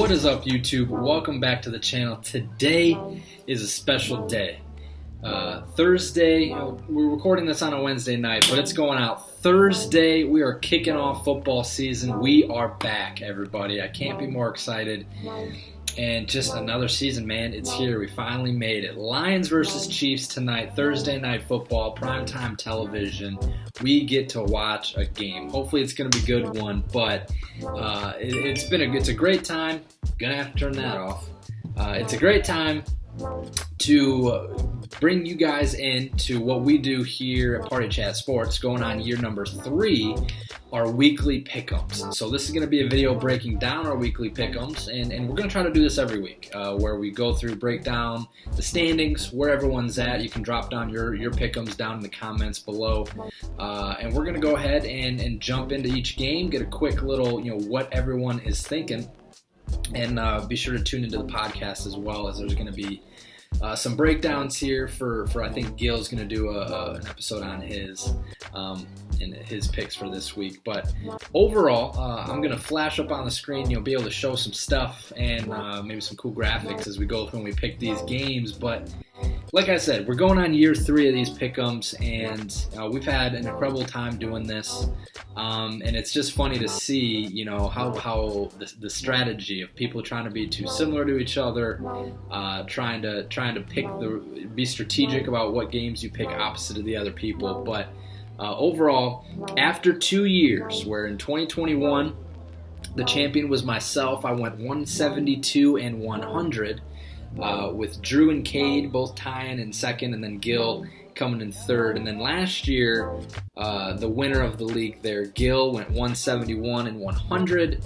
What is up, YouTube? Welcome back to the channel. Today is a special day. Thursday, we're recording this on a Wednesday night, but it's going out Thursday. We are kicking off football season. We are back, everybody. I can't be more excited. And just another season, man. It's here. We finally made it. Lions versus Chiefs tonight, Thursday night football, primetime television. We get to watch a game. Hopefully it's going to be a good one, but it's a great time. Gonna have to turn that off. It's a great time to bring you guys into what we do here at Party Chat Sports, going on year number 3, our weekly pick'ems. So this is going to be a video breaking down our weekly pick'ems, and we're going to try to do this every week, where we go through, break down the standings, where everyone's at. You can drop down your pick'ems down in the comments below, and we're going to go ahead and jump into each game, get a quick little, what everyone is thinking. And be sure to tune into the podcast as well, as there's going to be some breakdowns here for I think Gil's going to do an episode on his picks for this week. But overall, I'm going to flash up on the screen. You'll be able to show some stuff and maybe some cool graphics as we go through and we pick these games. But like I said, we're going on year 3 of these pick'ems, and we've had an incredible time doing this. And it's just funny to see, how the strategy of people trying to be too similar to each other, trying to be strategic about what games you pick opposite of the other people. But overall, after 2 years, where in 2021 the champion was myself, I went 172 and 100. With Drew and Cade both tying in second, and then Gil coming in third. And then last year, the winner of the league there, Gil, went 171 and 100.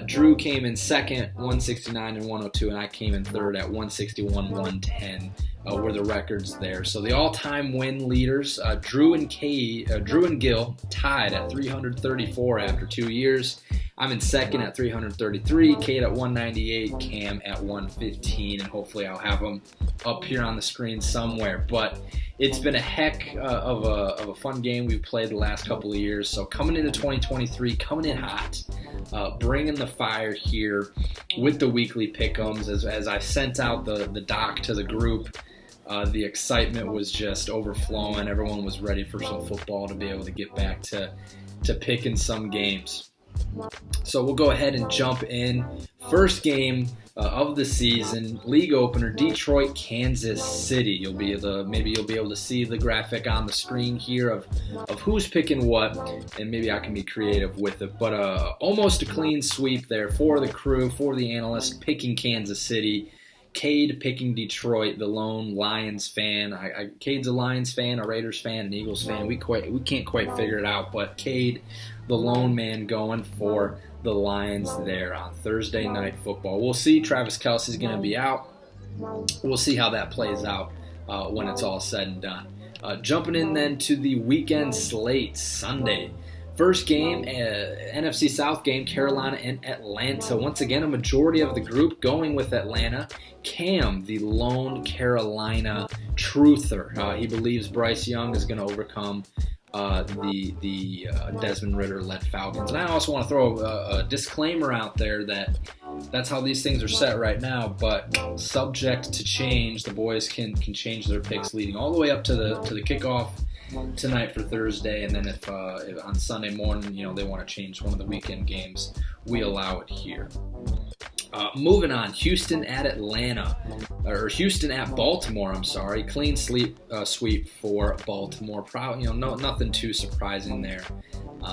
Drew came in second, 169 and 102, and I came in third at 161, 110. Were the records there. So the all-time win leaders, Drew and Gil tied at 334 after 2 years. I'm in second at 333, Cade at 198, Cam at 115, and hopefully I'll have them up here on the screen somewhere. But it's been a heck of a fun game we've played the last couple of years. So coming into 2023, coming in hot, bringing the fire here with the weekly pick'ems. As I sent out the doc to the group, the excitement was just overflowing. Everyone was ready for some football to be able to get back to picking some games. So we'll go ahead and jump in. First game of the season, league opener, Detroit, Kansas City. You'll be able to see the graphic on the screen here of who's picking what, and maybe I can be creative with it. But almost a clean sweep there for the crew, for the analyst, picking Kansas City. Cade picking Detroit, the lone Lions fan. Cade's a Lions fan, a Raiders fan, an Eagles fan. We can't quite figure it out, but Cade, the lone man, going for the Lions there on Thursday night football. We'll see. Travis Kelce's going to be out. We'll see how that plays out when it's all said and done. Jumping in then to the weekend slate, Sunday. First game, NFC South game, Carolina and Atlanta. Once again, a majority of the group going with Atlanta. Cam, the lone Carolina truther. He believes Bryce Young is going to overcome the Desmond Ridder-led Falcons. And I also want to throw a disclaimer out there that that's how these things are set right now, but subject to change. The boys can change their picks leading all the way up to the kickoff tonight for Thursday, and then if on Sunday morning, they want to change one of the weekend games, we allow it here. Moving on, Houston at Baltimore. I'm sorry, clean sweep for Baltimore. Nothing too surprising there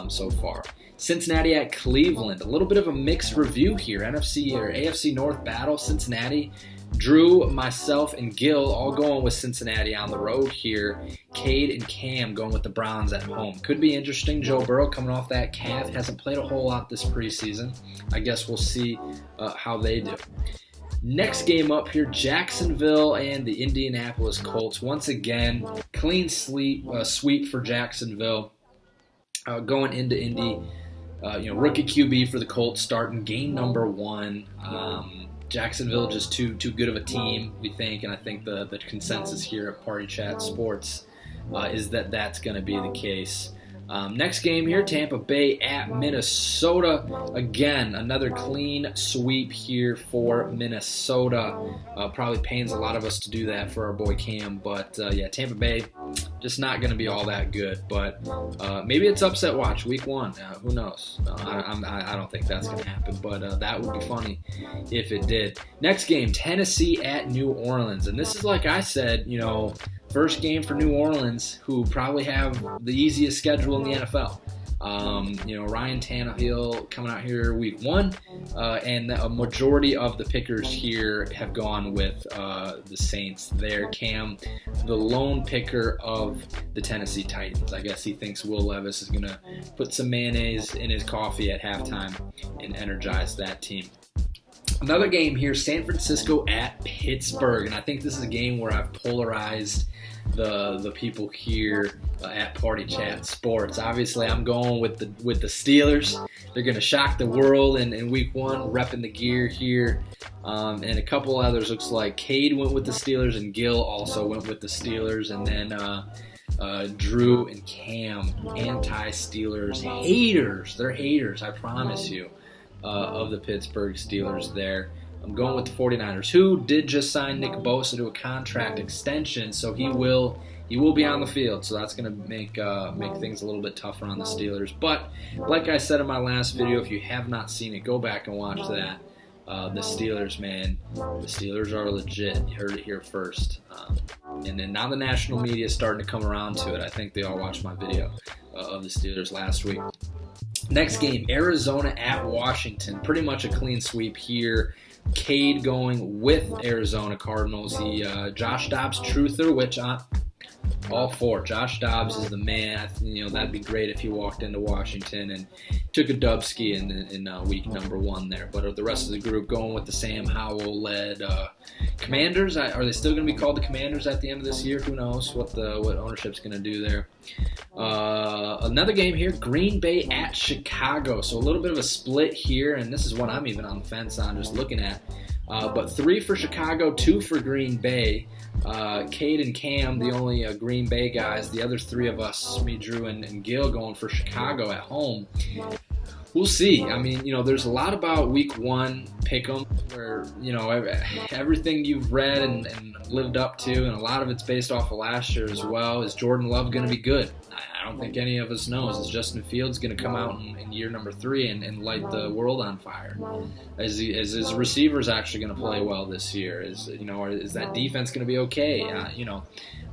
so far. Cincinnati at Cleveland. A little bit of a mixed review here. NFC or AFC North battle. Cincinnati. Drew, myself, and Gil all going with Cincinnati on the road here. Cade and Cam going with the Browns at home. Could be interesting. Joe Burrow coming off that calf. Hasn't played a whole lot this preseason. I guess we'll see how they do. Next game up here, Jacksonville and the Indianapolis Colts. Once again, clean sweep for Jacksonville. Going into Indy. Rookie QB for the Colts starting game number 1. Jacksonville just too good of a team, we think, and I think the consensus here at Party Chat Sports is that that's going to be the case. Next game here, Tampa Bay at Minnesota. Again, another clean sweep here for Minnesota. Probably pains a lot of us to do that for our boy Cam, but yeah, Tampa Bay just not going to be all that good. But maybe it's upset watch week 1. Who knows? I don't think that's going to happen, but that would be funny if it did. Next game, Tennessee at New Orleans, and this is like I said, first game for New Orleans, who probably have the easiest schedule in the NFL. Ryan Tannehill coming out here week 1, and a majority of the pickers here have gone with the Saints there. Cam, the lone picker of the Tennessee Titans. I guess he thinks Will Levis is going to put some mayonnaise in his coffee at halftime and energize that team. Another game here, San Francisco at Pittsburgh, and I think this is a game where I've polarized the people here at Party Chat Sports. Obviously, I'm going with the Steelers. They're going to shock the world in week 1, repping the gear here. And a couple others. Looks like Cade went with the Steelers, and Gil also went with the Steelers. And then Drew and Cam, anti-Steelers haters. They're haters, I promise you, of the Pittsburgh Steelers there. I'm going with the 49ers, who did just sign Nick Bosa to a contract extension, so he will be on the field. So that's going to make things a little bit tougher on the Steelers. But like I said in my last video, if you have not seen it, go back and watch that. The Steelers, man, the Steelers are legit. You heard it here first. And then now the national media is starting to come around to it. I think they all watched my video of the Steelers last week. Next game, Arizona at Washington. Pretty much a clean sweep here. Cade going with Arizona Cardinals. Josh Dobbs truther, which I'm all for. Josh Dobbs is the man. That'd be great if he walked into Washington and took a dubski in week number 1 there. But the rest of the group going with the Sam Howell-led Commanders. Are they still going to be called the Commanders at the end of this year? Who knows what ownership's going to do there. Another game here, Green Bay at Chicago. So a little bit of a split here, and this is what I'm even on the fence on just looking at. But 3 for Chicago, 2 for Green Bay. Cade and Cam, the only Green Bay guys. The other 3 of us, me, Drew, and Gil, going for Chicago at home. We'll see. I mean, there's a lot about week 1 pick'em where, everything you've read and lived up to, and a lot of it's based off of last year as well. Is Jordan Love going to be good? I don't think any of us knows. Is Justin Fields going to come out in year number 3 and light the world on fire? Is his receivers actually going to play well this year? Is that defense going to be okay? A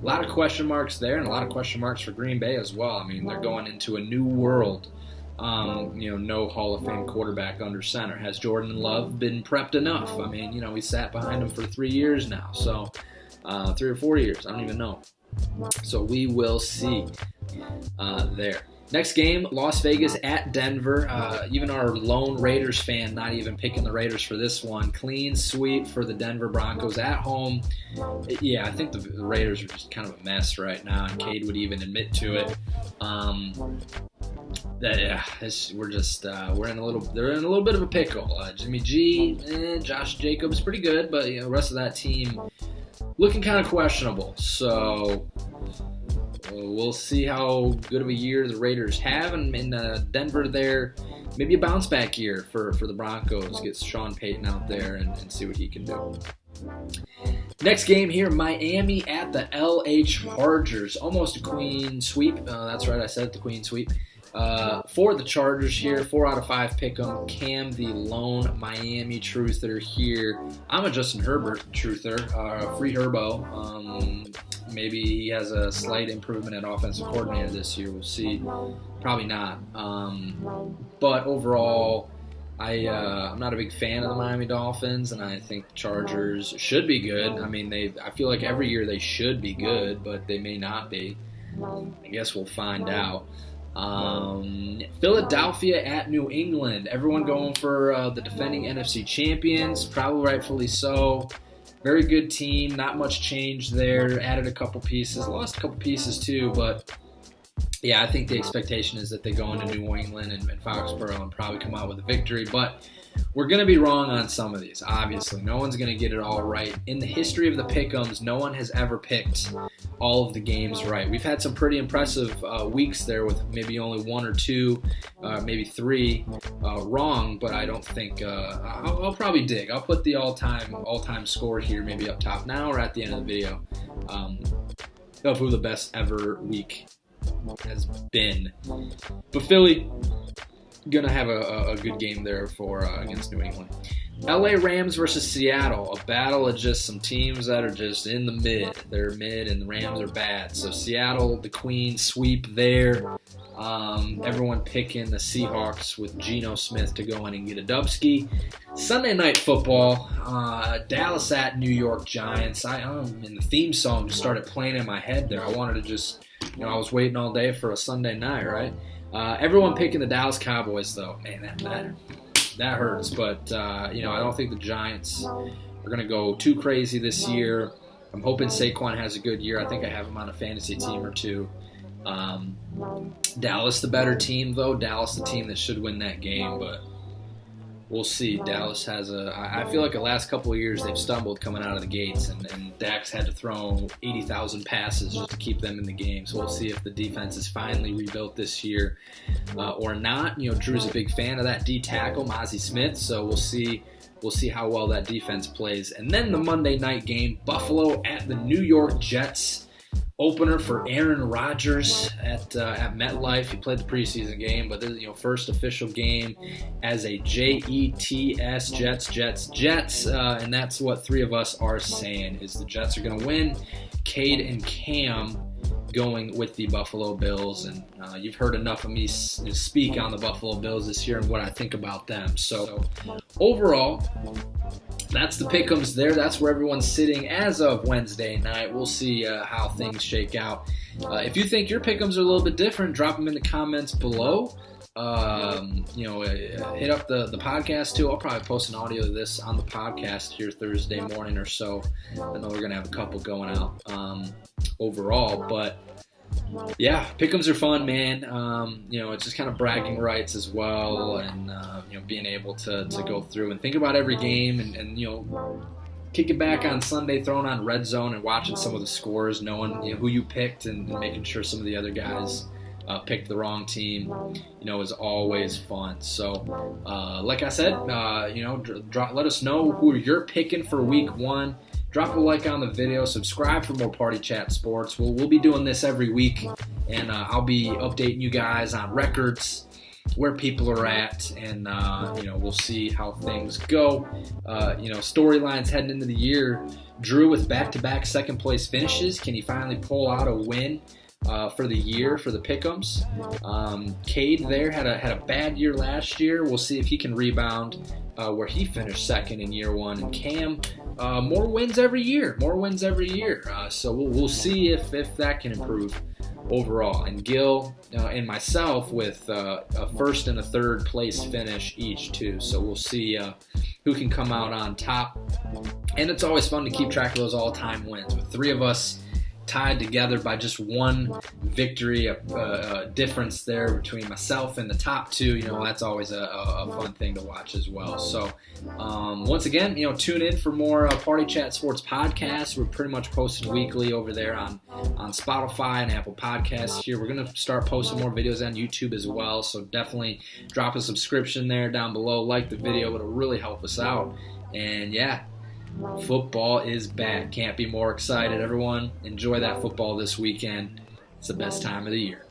lot of question marks there, and a lot of question marks for Green Bay as well. I mean, they're going into a new world. No Hall of Fame quarterback under center. Has Jordan Love been prepped enough? I mean, we sat behind him for 3 years now, so 3 or 4 years, I don't even know. So we will see there. Next game, Las Vegas at Denver. Even our lone Raiders fan not even picking the Raiders for this one. Clean sweep for the Denver Broncos at home. Yeah, I think the Raiders are just kind of a mess right now, and Cade would even admit to it. They're in a little bit of a pickle. Jimmy G, Josh Jacobs, pretty good, but the rest of that team looking kind of questionable. So we'll see how good of a year the Raiders have, and in Denver there, maybe a bounce back year for the Broncos. Get Sean Payton out there and see what he can do. Next game here, Miami at the LA Chargers. Almost a queen sweep. That's right, I said it, the queen sweep. For the Chargers here, 4 out of 5 pick 'em. Cam, the lone Miami truther here. I'm a Justin Herbert truther, free Herbo. Maybe he has a slight improvement at offensive coordinator this year. We'll see. Probably not. But overall, I'm not a big fan of the Miami Dolphins, and I think the Chargers should be good. I mean, I feel like every year they should be good, but they may not be. I guess we'll find out. Philadelphia at New England. Everyone going for the defending NFC champions, probably rightfully so. Very good team, not much change there. Added a couple pieces, lost a couple pieces too, but yeah, I think the expectation is that they go into New England and Foxborough and probably come out with a victory. But we're going to be wrong on some of these, obviously. No one's going to get it all right. In the history of the pick'ems, no one has ever picked all of the games right. We've had some pretty impressive weeks there with maybe only one or two, maybe three wrong, but I don't think I'll probably dig. I'll put the all-time score here maybe up top now or at the end of the video of who the best ever week has been. But Philly gonna have a good game there for against New England. LA Rams versus Seattle, a battle of just some teams that are just in the mid. They're mid and the Rams are bad. So Seattle, the Queen sweep there. Everyone picking the Seahawks with Geno Smith to go in and get a dubski. Sunday Night Football, Dallas at New York Giants. And the theme song just started playing in my head there. I wanted to just, I was waiting all day for a Sunday night, right? Everyone picking the Dallas Cowboys, though. Man, that hurts. But, I don't think the Giants are going to go too crazy this year. I'm hoping Saquon has a good year. I think I have him on a fantasy team or two. Dallas the better team, though. Dallas the team that should win that game, but we'll see. Dallas has I feel like the last couple of years they've stumbled coming out of the gates, and Dak's had to throw 80,000 passes just to keep them in the game. So we'll see if the defense is finally rebuilt this year or not. Drew's a big fan of that D tackle, Mozzie Smith, so we'll see. We'll see how well that defense plays. And then the Monday night game, Buffalo at the New York Jets. Opener for Aaron Rodgers at MetLife. He played the preseason game, but this is first official game as a Jets, Jets, and that's what three of us are saying is the Jets are going to win. Cade and Cam going with the Buffalo Bills, and you've heard enough of me speak on the Buffalo Bills this year and what I think about them. So overall, that's the pick'ems there. That's where everyone's sitting as of Wednesday night. We'll see how things shake out. If you think your pick'ems are a little bit different, drop them in the comments below. Hit up the podcast too. I'll probably post an audio of this on the podcast here Thursday morning or so. I know we're gonna have a couple going out overall, but yeah, pick'ems are fun, man. It's just kind of bragging rights as well, and being able to go through and think about every game and kick it back on Sunday, throwing on Red Zone and watching some of the scores, knowing who you picked and making sure some of the other guys picked the wrong team, is always fun. So, like I said, let us know who you're picking for week one. Drop a like on the video. Subscribe for more Party Chat Sports. We'll be doing this every week, and I'll be updating you guys on records, where people are at, and we'll see how things go. Storylines heading into the year. Drew with back-to-back second-place finishes. Can he finally pull out a win for the year for the pick'ems? Cade there had a bad year last year. We'll see if he can rebound where he finished second in year one. And Cam, more wins every year. So we'll see if that can improve overall. And Gil and myself with a first and a third place finish each too. So we'll see who can come out on top. And it's always fun to keep track of those all-time wins with three of us tied together by just one victory, a difference there between myself and the top two. That's always a fun thing to watch as well. So once again, tune in for more Party Chat Sports podcasts. We're pretty much posted weekly over there on Spotify and Apple Podcasts here. We're going to start posting more videos on YouTube as well, so definitely drop a subscription there down below. Like the video. It'll really help us out. And yeah, football is back. Can't be more excited. Everyone, enjoy that football this weekend. It's the best time of the year.